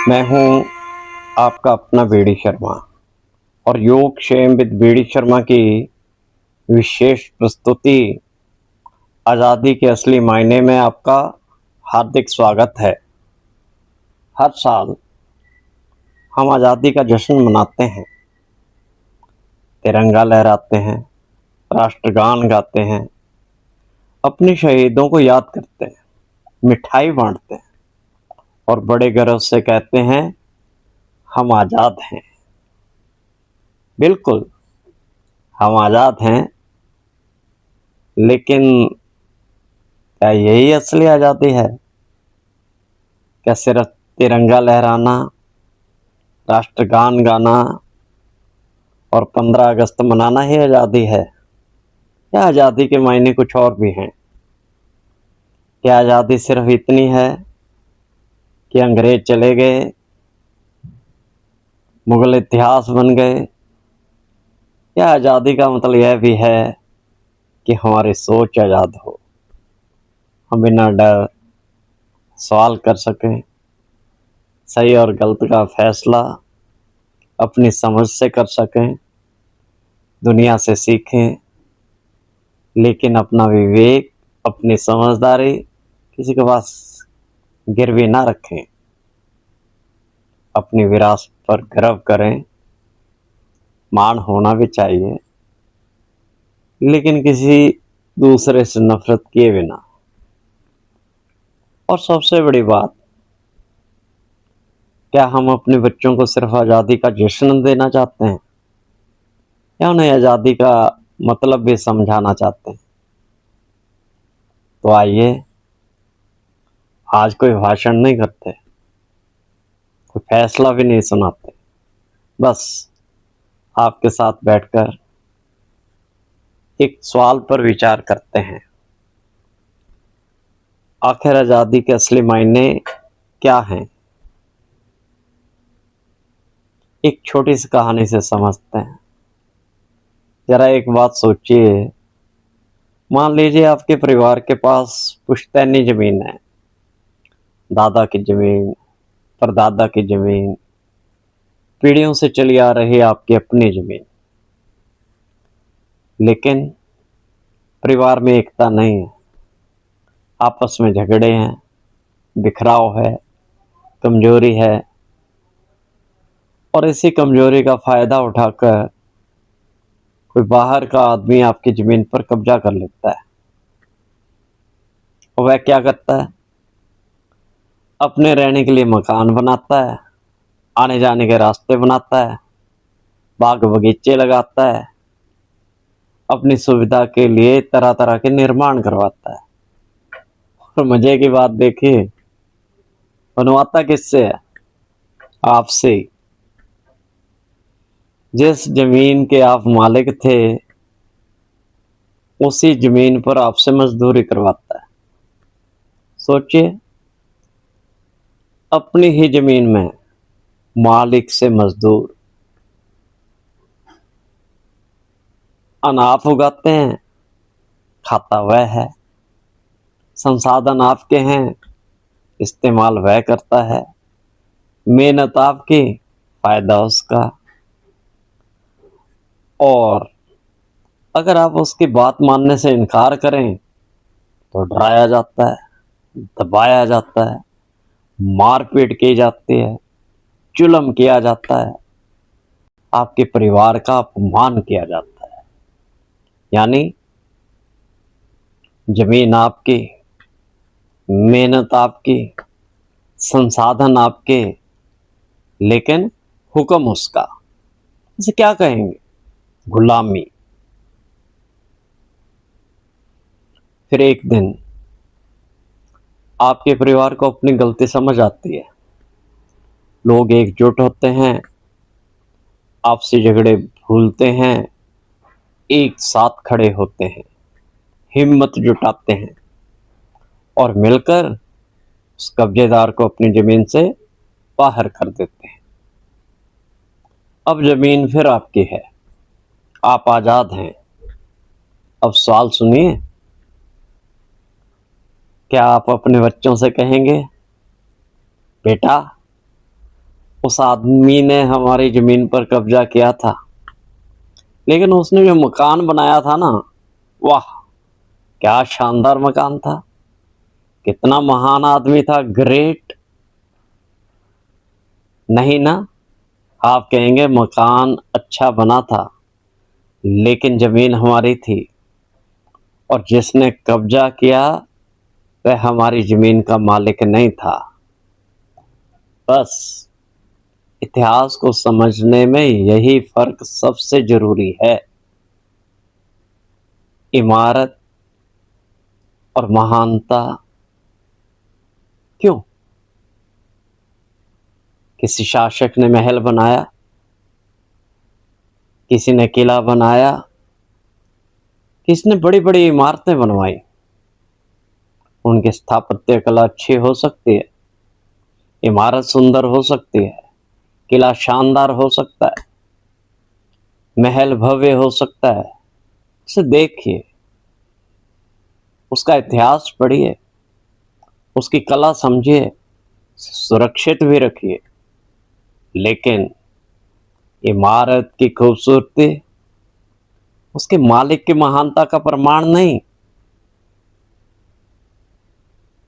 मैं हूं आपका अपना बीडी शर्मा और योग क्षेम विद बीडी शर्मा की विशेष प्रस्तुति आज़ादी के असली मायने में आपका हार्दिक स्वागत है। हर साल हम आज़ादी का जश्न मनाते हैं, तिरंगा लहराते हैं, राष्ट्रगान गाते हैं, अपने शहीदों को याद करते हैं, मिठाई बांटते हैं और बड़े गर्व से कहते हैं हम आज़ाद हैं। बिल्कुल, हम आज़ाद हैं, लेकिन क्या यही असली आज़ादी है? क्या सिर्फ तिरंगा लहराना, राष्ट्रगान गाना और 15 अगस्त मनाना ही आज़ादी है? या आज़ादी के मायने कुछ और भी हैं? क्या आज़ादी सिर्फ इतनी है कि अंग्रेज चले गए, मुगल इतिहास बन गए? या आज़ादी का मतलब यह भी है कि हमारी सोच आज़ाद हो, हम बिना डर सवाल कर सकें, सही और गलत का फैसला अपनी समझ से कर सकें, दुनिया से सीखें, लेकिन अपना विवेक, अपनी समझदारी किसी के पास गिरवी ना रखें, अपनी विरासत पर गर्व करें, मान होना भी चाहिए, लेकिन किसी दूसरे से नफरत किए बिना। और सबसे बड़ी बात, क्या हम अपने बच्चों को सिर्फ आज़ादी का जश्न देना चाहते हैं या उन्हें आज़ादी का मतलब भी समझाना चाहते हैं? तो आइए, आज कोई भाषण नहीं करते, कोई फैसला भी नहीं सुनाते, बस आपके साथ बैठकर एक सवाल पर विचार करते हैं। आखिर आज़ादी के असली मायने क्या हैं? एक छोटी सी कहानी से समझते हैं। जरा एक बात सोचिए, मान लीजिए आपके परिवार के पास पुश्तैनी जमीन है, दादा की जमीन, परदादा की जमीन, पीढ़ियों से चली आ रही आपकी अपनी जमीन, लेकिन परिवार में एकता नहीं है, आपस में झगड़े हैं, बिखराव है, कमजोरी है, और इसी कमजोरी का फायदा उठाकर कोई बाहर का आदमी आपकी जमीन पर कब्जा कर लेता है। और वह क्या करता है? अपने रहने के लिए मकान बनाता है, आने जाने के रास्ते बनाता है, बाग बगीचे लगाता है, अपनी सुविधा के लिए तरह तरह के निर्माण करवाता है। और मजे की बात देखिए, बनवाता किससे है? आपसे। जिस जमीन के आप मालिक थे, उसी जमीन पर आपसे मजदूरी करवाता है। सोचिए, अपनी ही जमीन में मालिक से मजदूर। अनाज उगाते हैं, खाता वह है, संसाधन आपके हैं, इस्तेमाल वह करता है, मेहनत आपकी, फायदा उसका। और अगर आप उसकी बात मानने से इनकार करें तो डराया जाता है, दबाया जाता है, मारपीट की जाती है, जुल्म किया जाता है, आपके परिवार का अपमान किया जाता है। यानी जमीन आपकी, मेहनत आपकी, संसाधन आपके, लेकिन हुक्म उसका। इसे क्या कहेंगे? गुलामी। फिर एक दिन आपके परिवार को अपनी गलती समझ आती है, लोग एकजुट होते हैं, आपसी झगड़े भूलते हैं, एक साथ खड़े होते हैं, हिम्मत जुटाते हैं और मिलकर उस कब्जेदार को अपनी जमीन से बाहर कर देते हैं। अब जमीन फिर आपकी है, आप आजाद हैं। अब सवाल सुनिए, क्या आप अपने बच्चों से कहेंगे, बेटा उस आदमी ने हमारी जमीन पर कब्जा किया था, लेकिन उसने जो मकान बनाया था ना, वाह क्या शानदार मकान था। कितना महान आदमी था, ग्रेट। नहीं ना? आप कहेंगे मकान अच्छा बना था, लेकिन जमीन हमारी थी और जिसने कब्जा किया वह हमारी जमीन का मालिक नहीं था। बस इतिहास को समझने में यही फर्क सबसे जरूरी है। इमारत और महानता क्यों? किसी शासक ने महल बनाया, किसी ने किला बनाया, किसी ने बड़ी बड़ी इमारतें बनवाई। उनकी स्थापत्य कला अच्छी हो सकती है, इमारत सुंदर हो सकती है, किला शानदार हो सकता है, महल भव्य हो सकता है। उसे देखिए, उसका इतिहास पढ़िए, उसकी कला समझिए, सुरक्षित भी रखिए। लेकिन इमारत की खूबसूरती उसके मालिक की महानता का प्रमाण नहीं।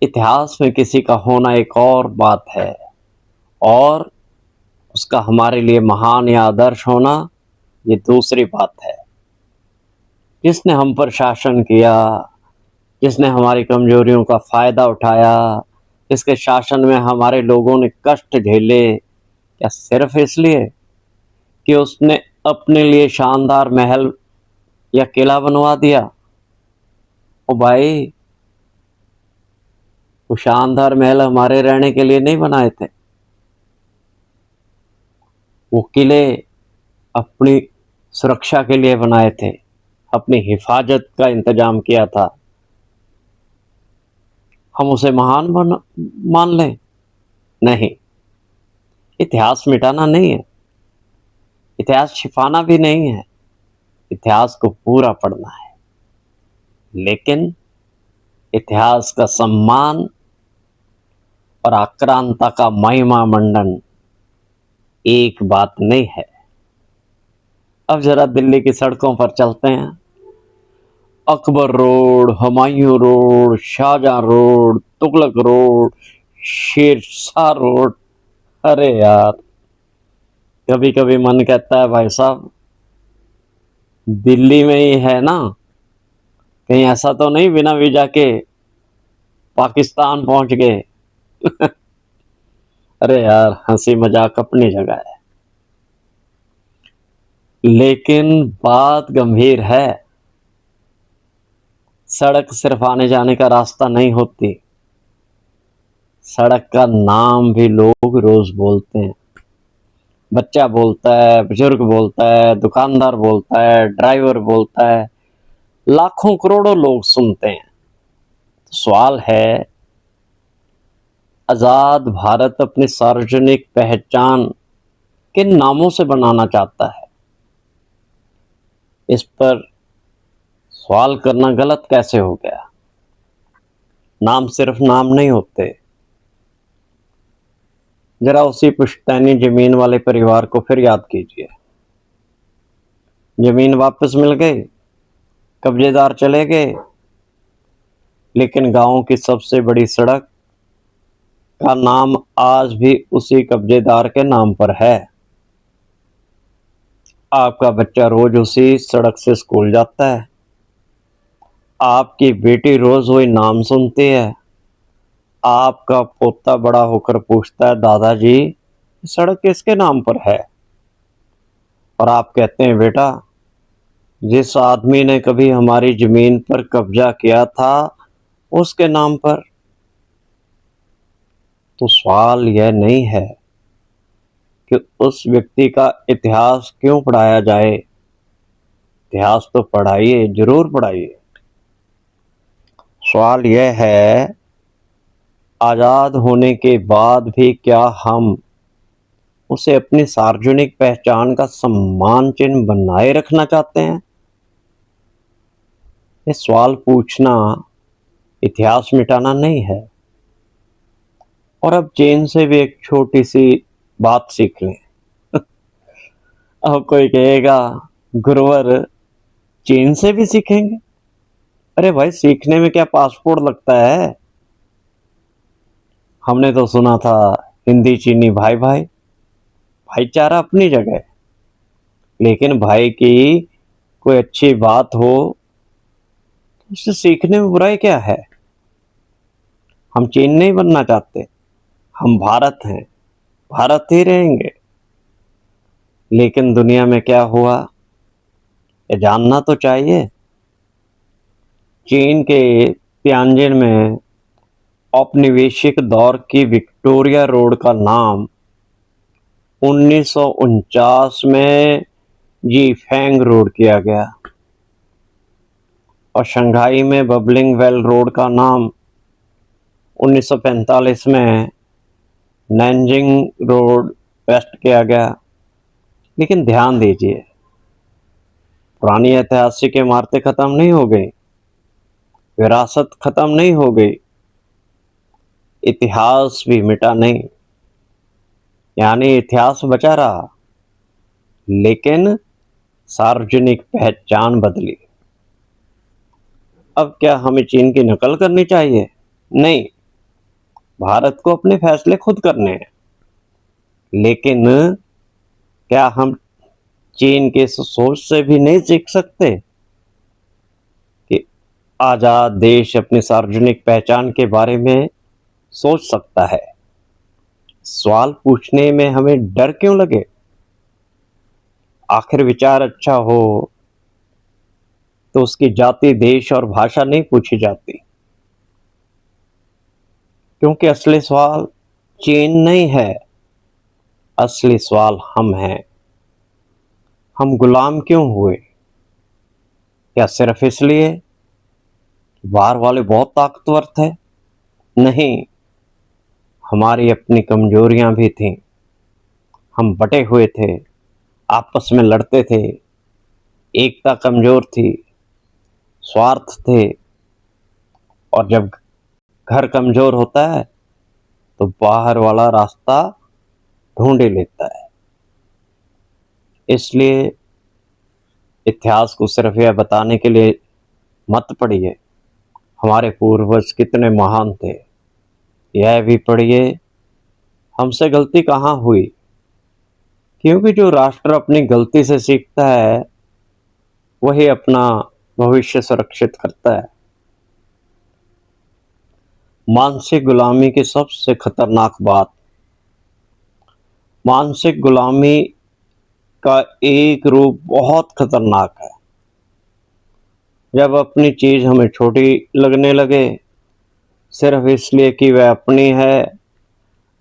इतिहास में किसी का होना एक और बात है, और उसका हमारे लिए महान या आदर्श होना ये दूसरी बात है। जिसने हम पर शासन किया, जिसने हमारी कमजोरियों का फायदा उठाया, जिसके शासन में हमारे लोगों ने कष्ट झेले, क्या सिर्फ इसलिए कि उसने अपने लिए शानदार महल या किला बनवा दिया? ओ भाई, वो शानदार महल हमारे रहने के लिए नहीं बनाए थे। वो किले अपनी सुरक्षा के लिए बनाए थे, अपनी हिफाजत का इंतजाम किया था। हम उसे महान मान लें? नहीं। इतिहास मिटाना नहीं है, इतिहास छिपाना भी नहीं है, इतिहास को पूरा पढ़ना है। लेकिन इतिहास का सम्मान और आक्रांता का महिमा मंडन एक बात नहीं है। अब जरा दिल्ली की सड़कों पर चलते हैं। Akbar road, Humayun road, Shahjahan road, Tughlaq road, Sher Shah road. अरे यार, कभी कभी मन कहता है भाई साहब, दिल्ली में ही है ना, कहीं ऐसा तो नहीं बिना वीजा के पाकिस्तान पहुंच गए। अरे यार, हंसी मजाक अपनी जगह है, लेकिन बात गंभीर है। सड़क सिर्फ आने जाने का रास्ता नहीं होती, सड़क का नाम भी लोग रोज बोलते हैं। बच्चा बोलता है, बुजुर्ग बोलता है, दुकानदार बोलता है, ड्राइवर बोलता है, लाखों करोड़ों लोग सुनते हैं। तो सवाल है, आजाद भारत अपनी सार्वजनिक पहचान किन नामों से बनाना चाहता है? इस पर सवाल करना गलत कैसे हो गया? नाम सिर्फ नाम नहीं होते। जरा उसी पुश्तैनी जमीन वाले परिवार को फिर याद कीजिए। जमीन वापस मिल गई, कब्जेदार चले गए, लेकिन गांव की सबसे बड़ी सड़क का नाम आज भी उसी कब्जेदार के नाम पर है। आपका बच्चा रोज उसी सड़क से स्कूल जाता है, आपकी बेटी रोज वही नाम सुनती है, आपका पोता बड़ा होकर पूछता है, दादाजी सड़क किसके नाम पर है? और आप कहते हैं, बेटा जिस आदमी ने कभी हमारी जमीन पर कब्जा किया था उसके नाम पर। तो सवाल यह नहीं है कि उस व्यक्ति का इतिहास क्यों पढ़ाया जाए। इतिहास तो पढ़ाइए, जरूर पढ़ाइए। सवाल यह है, आजाद होने के बाद भी क्या हम उसे अपनी सार्वजनिक पहचान का सम्मान चिन्ह बनाए रखना चाहते हैं? ये सवाल पूछना इतिहास मिटाना नहीं है। और अब चीन से भी एक छोटी सी बात सीख लें। अब कोई कहेगा गुरुवर चीन से भी सीखेंगे? अरे भाई, सीखने में क्या पासपोर्ट लगता है? हमने तो सुना था हिंदी चीनी भाई भाई, भाईचारा अपनी जगह, लेकिन भाई की कोई अच्छी बात हो तो उससे सीखने में बुराई क्या है? हम चीन नहीं बनना चाहते, हम भारत हैं, भारत ही रहेंगे। लेकिन दुनिया में क्या हुआ ये जानना तो चाहिए। चीन के तियानजिन में औपनिवेशिक दौर की विक्टोरिया रोड का नाम 1949 में जी फैंग रोड किया गया और शंघाई में बबलिंग वेल रोड का नाम 1945 में नैनजिंग रोड वेस्ट किया गया। लेकिन ध्यान दीजिए, पुरानी ऐतिहासिक इमारतें खत्म नहीं हो गई, विरासत खत्म नहीं हो गई, इतिहास भी मिटा नहीं। यानी इतिहास बचा रहा, लेकिन सार्वजनिक पहचान बदली। अब क्या हमें चीन की नकल करनी चाहिए? नहीं, भारत को अपने फैसले खुद करने हैं। लेकिन क्या हम चीन के सोच से भी नहीं सीख सकते कि आजाद देश अपनी सार्वजनिक पहचान के बारे में सोच सकता है? सवाल पूछने में हमें डर क्यों लगे? आखिर विचार अच्छा हो तो उसकी जाति, देश और भाषा नहीं पूछी जाती, क्योंकि असली सवाल चीन नहीं है, असली सवाल हम हैं। हम गुलाम क्यों हुए? क्या सिर्फ इसलिए कि बाहर वाले बहुत ताकतवर थे? नहीं, हमारी अपनी कमजोरियां भी थीं। हम बटे हुए थे, आपस में लड़ते थे, एकता कमजोर थी, स्वार्थ थे। और जब घर कमजोर होता है तो बाहर वाला रास्ता ढूंढ ही लेता है। इसलिए इतिहास को सिर्फ यह बताने के लिए मत पढ़िए हमारे पूर्वज कितने महान थे, यह भी पढ़िए हमसे गलती कहाँ हुई। क्योंकि जो राष्ट्र अपनी गलती से सीखता है वही अपना भविष्य सुरक्षित करता है। मानसिक गुलामी की सबसे खतरनाक बात, मानसिक गुलामी का एक रूप बहुत खतरनाक है। जब अपनी चीज हमें छोटी लगने लगे सिर्फ इसलिए कि वह अपनी है,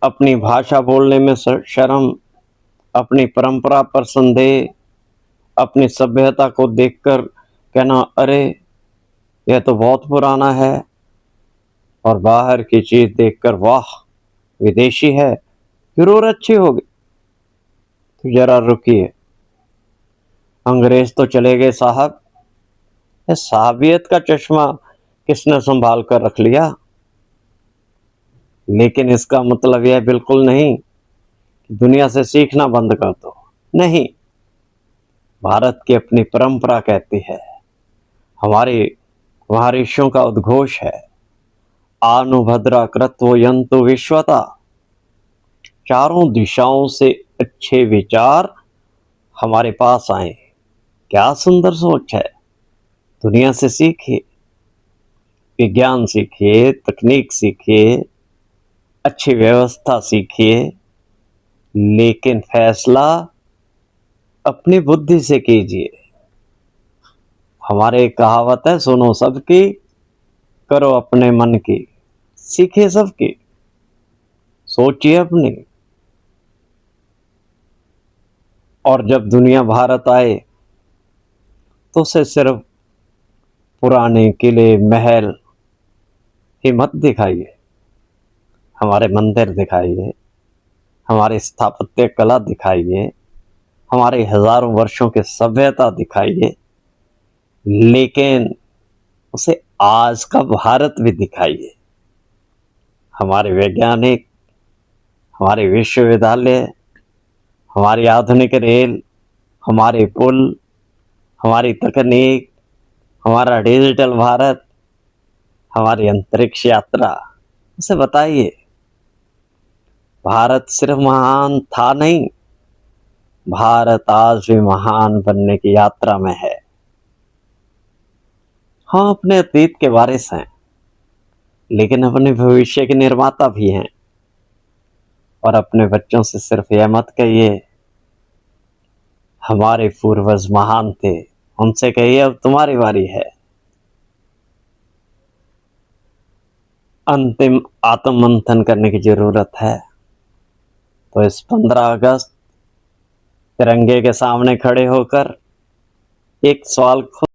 अपनी भाषा बोलने में शर्म, अपनी परंपरा पर संदेह, अपनी सभ्यता को देखकर कहना अरे यह तो बहुत पुराना है, और बाहर की चीज देखकर वाह विदेशी है, जरूर अच्छी होगी। तो जरा रुकिए, अंग्रेज तो चले गए साहब, साहबियत का चश्मा किसने संभाल कर रख लिया? लेकिन इसका मतलब यह बिल्कुल नहीं कि दुनिया से सीखना बंद कर दो। नहीं, भारत की अपनी परंपरा कहती है, हमारे महर्षियों का उद्घोष है, आनुभद्रा कृत्व यंतु विश्वता, चारों दिशाओं से अच्छे विचार हमारे पास आए। क्या सुंदर सोच है। दुनिया से सीखिए, विज्ञान सीखिए, तकनीक सीखिए, अच्छी व्यवस्था सीखिए, लेकिन फैसला अपनी बुद्धि से कीजिए। हमारे एक कहावत है, सुनो सबकी, करो अपने मन की, सीखिए सबकी, सोचिए अपनी। और जब दुनिया भारत आए तो उसे सिर्फ पुराने किले, महल ही मत दिखाइए, हमारे मंदिर दिखाइए, हमारी स्थापत्य कला दिखाइए, हमारे हजारों वर्षों की सभ्यता दिखाइए, लेकिन उसे आज का भारत भी दिखाइए। हमारे वैज्ञानिक, हमारे विश्वविद्यालय, हमारी आधुनिक रेल, हमारे पुल, हमारी तकनीक, हमारा डिजिटल भारत, हमारी अंतरिक्ष यात्रा। उसे बताइए, भारत सिर्फ महान था नहीं, भारत आज भी महान बनने की यात्रा में है। हम अपने अतीत के वारिस हैं, लेकिन अपने भविष्य के निर्माता भी हैं। और अपने बच्चों से सिर्फ यह मत कहिए हमारे पूर्वज महान थे, उनसे कहिए अब तुम्हारी बारी है। अंतिम आत्ममंथन करने की जरूरत है, तो इस 15 अगस्त तिरंगे के सामने खड़े होकर एक सवाल खुद